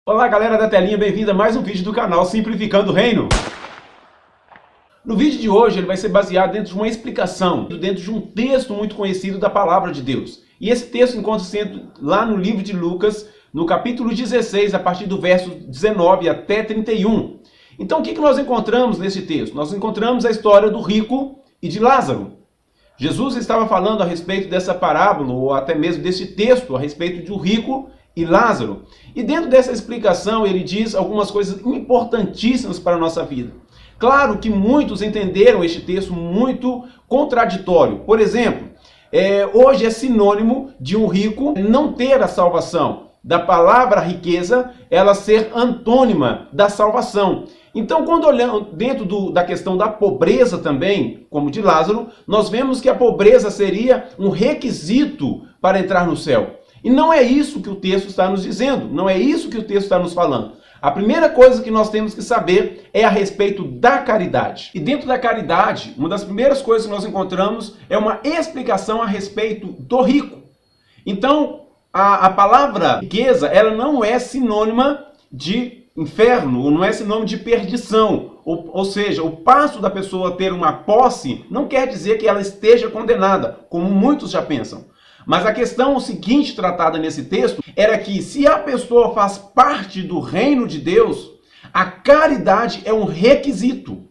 Olá galera da telinha, bem-vindo a mais um vídeo do canal Simplificando o Reino. No vídeo de hoje ele vai ser baseado dentro de uma explicação, dentro de um texto muito conhecido da Palavra de Deus. E esse texto encontra-se lá no livro de Lucas, no capítulo 16, a partir do verso 19 até 31. Então o que nós encontramos nesse texto? Nós encontramos a história do rico e de Lázaro. Jesus estava falando a respeito dessa parábola, ou até mesmo desse texto, a respeito do rico e Lázaro. E dentro dessa explicação ele diz algumas coisas importantíssimas para a nossa vida. Claro que muitos entenderam este texto muito contraditório. Por exemplo, hoje é sinônimo de um rico não ter a salvação, da palavra riqueza ela ser antônima da salvação. Então, quando olhamos dentro da questão da pobreza também, como de Lázaro, nós vemos que a pobreza seria um requisito para entrar no céu. E não é isso que o texto está nos dizendo, não é isso que o texto está nos falando. A primeira coisa que nós temos que saber é a respeito da caridade. E dentro da caridade, uma das primeiras coisas que nós encontramos é uma explicação a respeito do rico. Então, a palavra riqueza, ela não é sinônima de inferno, ou não é sinônimo de perdição. Ou seja, o passo da pessoa ter uma posse não quer dizer que ela esteja condenada, como muitos já pensam. Mas a questão seguinte tratada nesse texto era que se a pessoa faz parte do reino de Deus, a caridade é um requisito.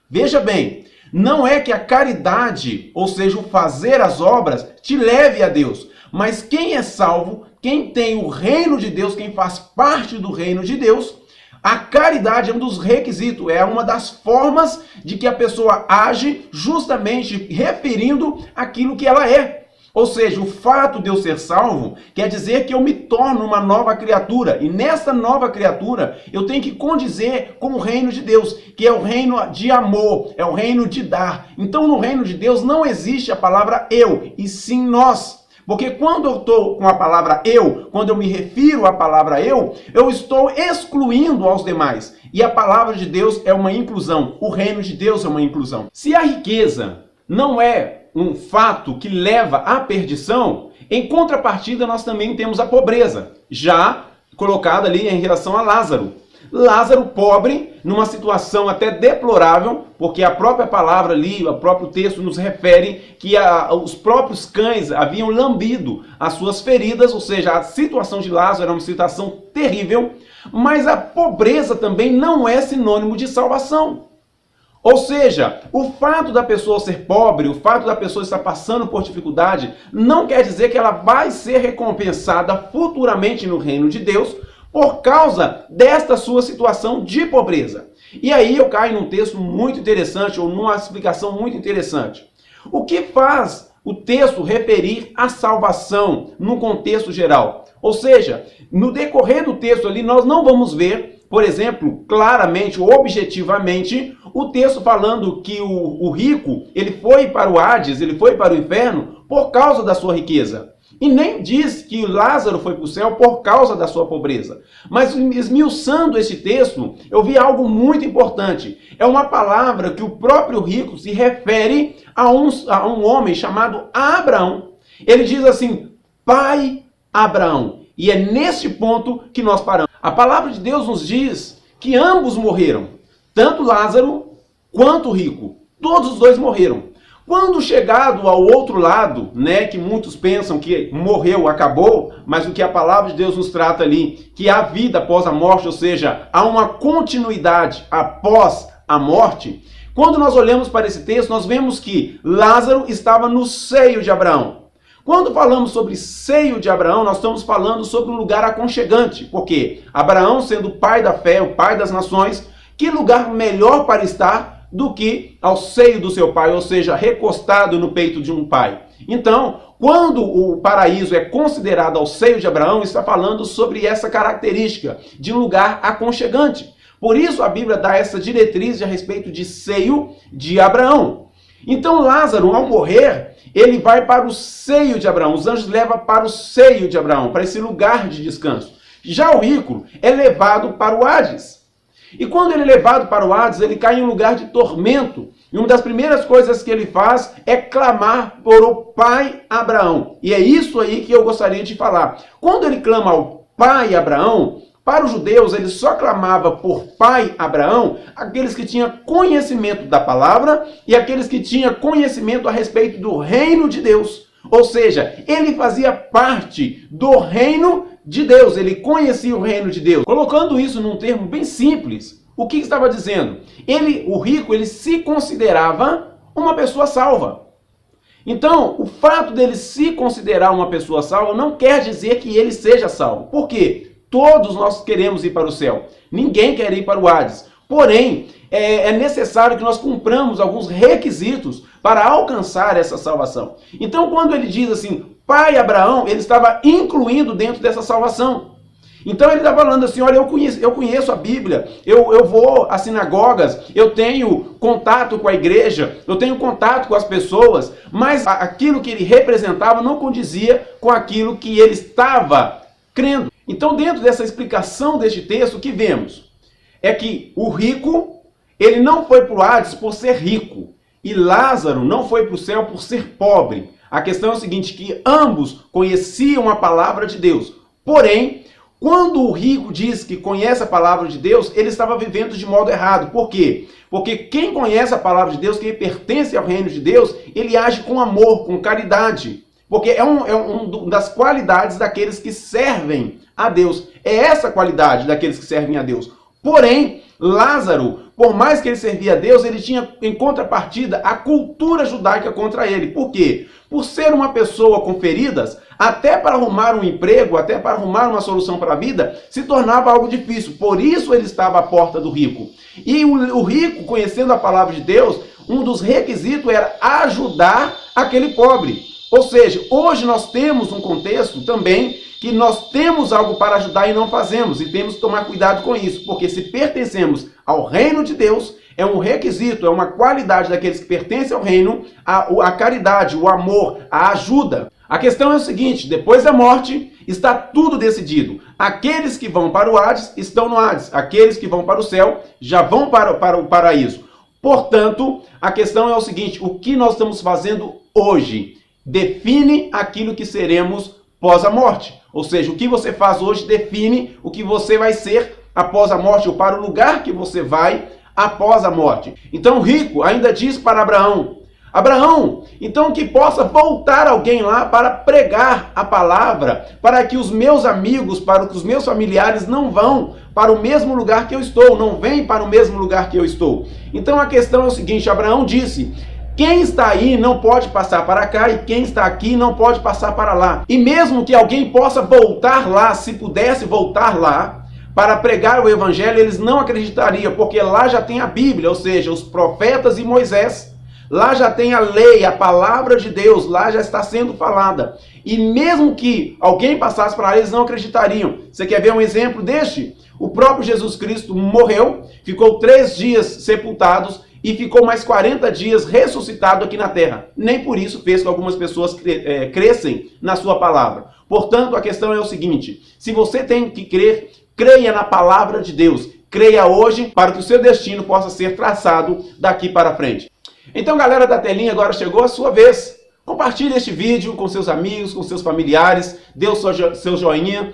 Veja bem, não é que a caridade, ou seja, o fazer as obras, te leve a Deus. Mas quem é salvo, quem tem o reino de Deus, quem faz parte do reino de Deus, a caridade é um dos requisitos, é uma das formas de que a pessoa age justamente referindo aquilo que ela é. Ou seja, o fato de eu ser salvo quer dizer que eu me torno uma nova criatura. E nessa nova criatura eu tenho que condizer com o reino de Deus, que é o reino de amor, é o reino de dar. Então no reino de Deus não existe a palavra eu, e sim nós. Porque quando eu estou com a palavra eu, quando eu me refiro à palavra eu estou excluindo aos demais. E a palavra de Deus é uma inclusão, o reino de Deus é uma inclusão. Se a riqueza não é um fato que leva à perdição, em contrapartida nós também temos a pobreza, já colocada ali em relação a Lázaro. Lázaro pobre, numa situação até deplorável, porque a própria palavra ali, o próprio texto nos refere que os próprios cães haviam lambido as suas feridas, ou seja, a situação de Lázaro era uma situação terrível, mas a pobreza também não é sinônimo de salvação. Ou seja, o fato da pessoa ser pobre, o fato da pessoa estar passando por dificuldade, não quer dizer que ela vai ser recompensada futuramente no reino de Deus por causa desta sua situação de pobreza. E aí eu caio num texto muito interessante, ou numa explicação muito interessante. O que faz o texto referir à salvação no contexto geral? Ou seja, no decorrer do texto ali nós não vamos ver, por exemplo, claramente ou objetivamente, o texto falando que o rico, ele foi para o Hades, ele foi para o inferno por causa da sua riqueza. E nem diz que Lázaro foi para o céu por causa da sua pobreza. Mas esmiuçando esse texto, eu vi algo muito importante. É uma palavra que o próprio rico se refere a um homem chamado Abraão. Ele diz assim, pai Abraão. E é nesse ponto que nós paramos. A palavra de Deus nos diz que ambos morreram. Tanto Lázaro quanto o rico. Todos os dois morreram. Quando chegado ao outro lado, que muitos pensam que morreu, acabou, mas o que a palavra de Deus nos trata ali, que há vida após a morte, ou seja, há uma continuidade após a morte. Quando nós olhamos para esse texto, nós vemos que Lázaro estava no seio de Abraão. Quando falamos sobre seio de Abraão, nós estamos falando sobre um lugar aconchegante, porque Abraão, sendo o pai da fé, o pai das nações, que lugar melhor para estar do que ao seio do seu pai, ou seja, recostado no peito de um pai. Então, quando o paraíso é considerado ao seio de Abraão, está falando sobre essa característica de um lugar aconchegante. Por isso a Bíblia dá essa diretriz a respeito de seio de Abraão. Então Lázaro, ao morrer, ele vai para o seio de Abraão. Os anjos levam para o seio de Abraão, para esse lugar de descanso. Já o rico é levado para o Hades. E quando ele é levado para o Hades, ele cai em um lugar de tormento. E uma das primeiras coisas que ele faz é clamar por o pai Abraão. E é isso aí que eu gostaria de falar. Quando ele clama ao pai Abraão, Para os judeus, ele só clamava por pai Abraão aqueles que tinham conhecimento da palavra e aqueles que tinham conhecimento a respeito do reino de Deus. Ou seja, ele fazia parte do reino de Deus, ele conhecia o reino de Deus. Colocando isso num termo bem simples, o que estava dizendo? O rico, ele se considerava uma pessoa salva. Então, o fato dele se considerar uma pessoa salva não quer dizer que ele seja salvo. Por quê? Todos nós queremos ir para o céu. Ninguém quer ir para o Hades. Porém, é necessário que nós cumpramos alguns requisitos para alcançar essa salvação. Então, quando ele diz assim, pai Abraão, ele estava incluindo dentro dessa salvação. Então ele está falando assim, olha, eu conheço a Bíblia, eu vou às sinagogas, eu tenho contato com a igreja, eu tenho contato com as pessoas, mas aquilo que ele representava não condizia com aquilo que ele estava crendo. Então, dentro dessa explicação deste texto, o que vemos? É que o rico, ele não foi para o Hades por ser rico, e Lázaro não foi para o céu por ser pobre. A questão é o seguinte, que ambos conheciam a palavra de Deus, porém, quando o rico diz que conhece a palavra de Deus, ele estava vivendo de modo errado. Por quê? Porque quem conhece a palavra de Deus, quem pertence ao reino de Deus, ele age com amor, com caridade. Porque é uma das qualidades daqueles que servem a Deus. É essa qualidade daqueles que servem a Deus. Porém, Lázaro, por mais que ele servia a Deus, ele tinha em contrapartida a cultura judaica contra ele. Por quê? Por ser uma pessoa com feridas, até para arrumar um emprego, até para arrumar uma solução para a vida, se tornava algo difícil. Por isso ele estava à porta do rico. E o rico, conhecendo a palavra de Deus, um dos requisitos era ajudar aquele pobre. Ou seja, hoje nós temos um contexto também que nós temos algo para ajudar e não fazemos. E temos que tomar cuidado com isso, porque se pertencemos ao reino de Deus, é um requisito, é uma qualidade daqueles que pertencem ao reino, a caridade, o amor, a ajuda. A questão é o seguinte, depois da morte, está tudo decidido. Aqueles que vão para o Hades estão no Hades. Aqueles que vão para o céu já vão para o paraíso. Portanto, a questão é o seguinte, o que nós estamos fazendo hoje define aquilo que seremos pós a morte. Ou seja, o que você faz hoje define o que você vai ser após a morte, ou para o lugar que você vai após a morte. Então o rico ainda diz para Abraão, então que possa voltar alguém lá para pregar a palavra, para que os meus amigos, para que os meus familiares não vão para o mesmo lugar que eu estou, não vêm para o mesmo lugar que eu estou. Então a questão é o seguinte, Abraão disse, quem está aí não pode passar para cá e quem está aqui não pode passar para lá. E mesmo que alguém possa voltar lá, se pudesse voltar lá, para pregar o evangelho, eles não acreditariam, porque lá já tem a Bíblia, ou seja, os profetas e Moisés. Lá já tem a lei, a palavra de Deus, lá já está sendo falada. E mesmo que alguém passasse para lá, eles não acreditariam. Você quer ver um exemplo deste? O próprio Jesus Cristo morreu, ficou 3 dias sepultados e ficou mais 40 dias ressuscitado aqui na terra. Nem por isso fez que algumas pessoas crescem na sua palavra. Portanto, a questão é o seguinte, se você tem que crer, creia na palavra de Deus. Creia hoje para que o seu destino possa ser traçado daqui para frente. Então, galera da telinha, agora chegou a sua vez. Compartilhe este vídeo com seus amigos, com seus familiares, dê o seu joinha,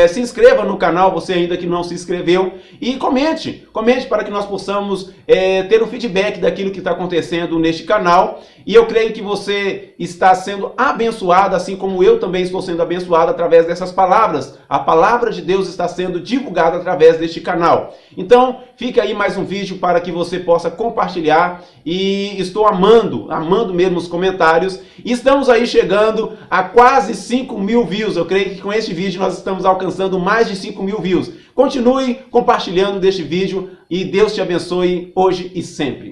se inscreva no canal, você ainda que não se inscreveu, e comente para que nós possamos ter o feedback daquilo que está acontecendo neste canal, e eu creio que você está sendo abençoado, assim como eu também estou sendo abençoado através dessas palavras. A palavra de Deus está sendo divulgada através deste canal. Então, fica aí mais um vídeo para que você possa compartilhar, e estou amando mesmo os comentários. E estamos aí chegando a quase 5.000 views. Eu creio que com este vídeo nós estamos alcançando mais de 5.000 views. Continue compartilhando deste vídeo e Deus te abençoe hoje e sempre.